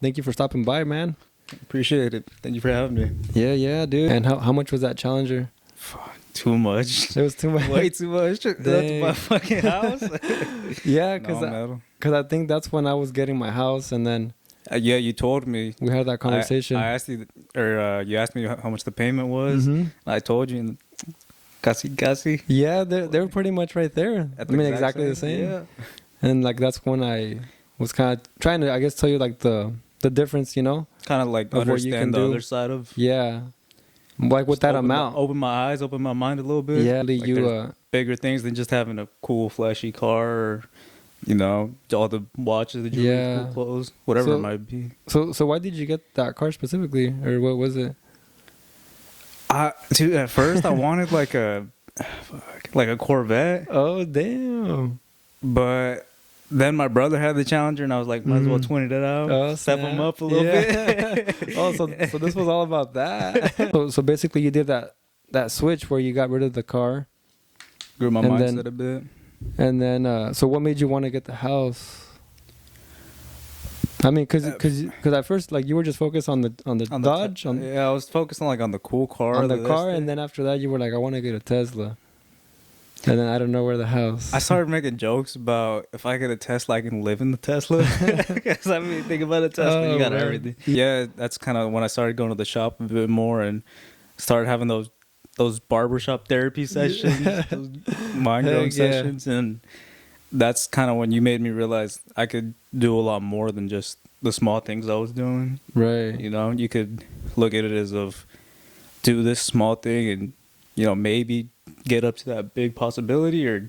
thank you for stopping by, man. Appreciate it. Thank you for having me. Yeah, dude. And how much was that Challenger? Fuck, too much. It was too much. Way too much. That's my fucking house. Yeah, No, because I think that's when I was getting my house, and then yeah, you told me. we had that conversation. I asked you, or you asked me how much the payment was. Mhm. I told you, and casi. Yeah, they were pretty much right there. I mean, exactly the same. Yeah. And like that's when I was kind of trying to, I guess, tell you like the difference, you know? Kind of like Of what you can understand the do. other side of. Yeah. Like with that open amount. open my eyes, open my mind a little bit. Yeah, like you there's bigger things than just having a cool, flashy car, or all the watches, the jewelry, Yeah. cool clothes, whatever So- it might be. So why did you get that car specifically, or what was it? Dude, at first I wanted like a Corvette, Oh damn! but then my brother had the Challenger, and I was like, might as well 20 that out, Oh, step him snap. up a little Yeah. bit. Oh, so this was all about that. So basically, you did that switch where you got rid of the car, Grew my And mindset then- a bit. and then so what made you want to get the house? I mean, cause at first like you were just focused on the Dodge, Yeah, I was focused on the cool car, on the car, and then after that you were like, I want to get a Tesla, and then I don't know where the house. I started making jokes about if I get a Tesla, I can live in the Tesla. Because I mean, think about a Tesla, Oh, you got man. everything. Yeah, that's kind of when I started going to the shop a bit more and started having those barbershop therapy sessions, those mind growing Heck yeah. sessions, and that's kind of when you made me realize I could do a lot more than just the small things I was doing. Right. You could look at it as of do this small thing and maybe get up to that big possibility, or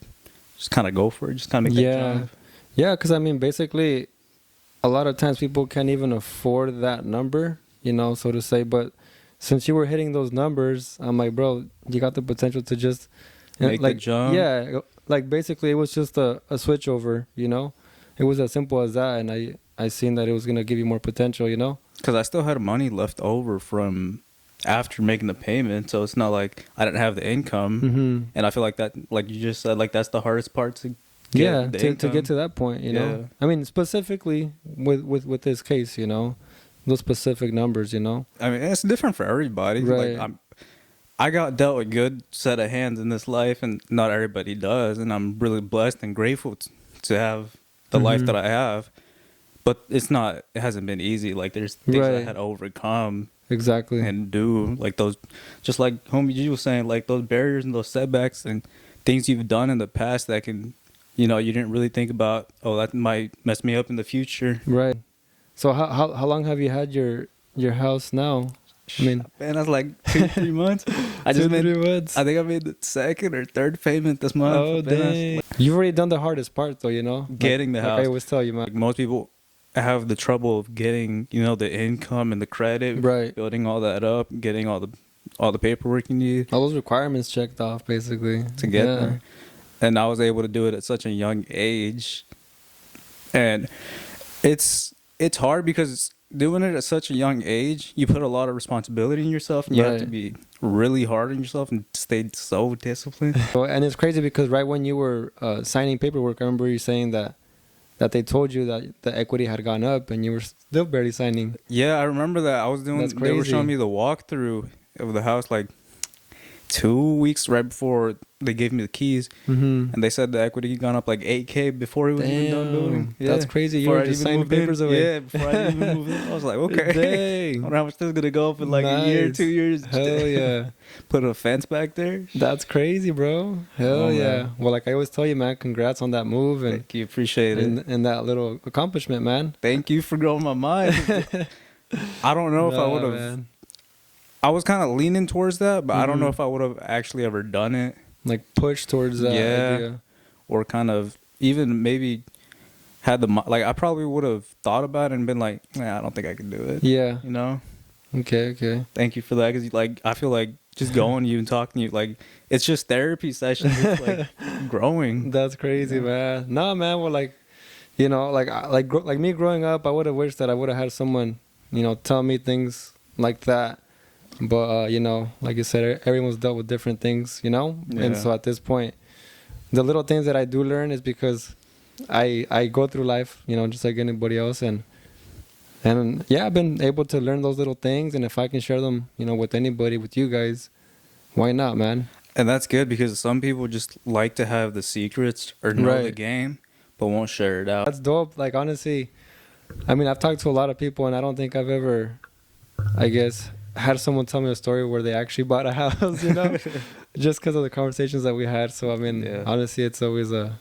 just kind of go for it, just kind of make that drive. Yeah, because I mean, basically, a lot of times people can't even afford that number, so to say. But since you were hitting those numbers, I'm like, bro, you got the potential to just Make the jump. Yeah, like basically, it was just a switch over, It was as simple as that, and I seen that it was gonna give you more potential, Because I still had money left over from after making the payment, so it's not like I didn't have the income. Mm-hmm. And I feel like that, like you just said, like that's the hardest part to get Yeah, the to income. get to that point, Yeah. I mean, specifically with this case, those specific numbers, I mean, it's different for everybody. Right. Like I got dealt a good set of hands in this life, and not everybody does. And I'm really blessed and grateful to have the life that I have. But it hasn't been easy. Like there's things I Right. had to overcome Exactly. and do, like those, just like homie G was saying, like those barriers and those setbacks and things you've done in the past that can, you didn't really think about. Oh, that might mess me up in the future. Right. So how long have you had your house now? I mean, Man, that's like 2-3 months. I just made. 3 months. I think I made the second or third payment this month. Oh Man, that's dang! like You've already done the hardest part, though. getting the Like house. I always tell you, man. Like most people have the trouble of getting, the income and the credit, Right. building all that up, getting all the paperwork you need All those requirements checked off, basically. to get there. And I was able to do it at such a young age. And it's hard because doing it at such a young age, you put a lot of responsibility in yourself, and you have to Right. be really hard on yourself and stay so disciplined. So, and it's crazy because right when you were signing paperwork, I remember you saying that they told you that the equity had gone up, and you were still barely signing. Yeah, I remember that. I was doing. That's They were crazy. showing me the walkthrough of the house like 2 weeks right before they gave me the keys, Mm-hmm. and they said the equity had gone up like $8,000 before he was even done building. That's crazy. You Before were I just even signing moved in. papers away. Yeah, before I didn't even move in, I was like, okay, I Dang. wonder how much this is gonna go up in like a year, Nice. 2 years. Hell yeah. Put a fence back there. That's crazy, bro. Hell Oh, yeah. man. Well, like I always tell you, man, congrats on that move and Thank you, appreciate it. and that little accomplishment, man. Thank you for growing my mind. I don't know if I would have. Man. I was kind of leaning towards that, but I don't know Mhm. if I would have actually ever done it. Like push towards that Yeah. idea. Or kind of even maybe had like I probably would have thought about it and been like, I don't think I can do it. Yeah. Okay. Thank you for that, because like I feel like just going to you and talking to you, like it's just therapy sessions. It's like growing. That's crazy, man. Nah, man. Well, like, like me growing up, I would have wished that I would have had someone, tell me things like that. But like you said, everyone's dealt with different things, Yeah. And so at this point, the little things that I do learn is because I go through life, just like anybody else, and And yeah, I've been able to learn those little things, and if I can share them, you know, with anybody, with you guys, why not, man? And that's good because some people just like to have the secrets or know the Right. game, but won't share it out. That's dope. Like, honestly, I mean, I've talked to a lot of people, and I don't think I've ever, I guess, had someone tell me a story where they actually bought a house, you know, just because of the conversations that we had. So, I mean, Yeah. honestly, it's always a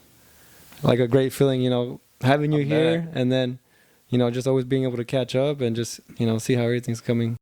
great feeling, you know, having you I here, bet. and then, you know, just always being able to catch up and just, you know, see how everything's coming.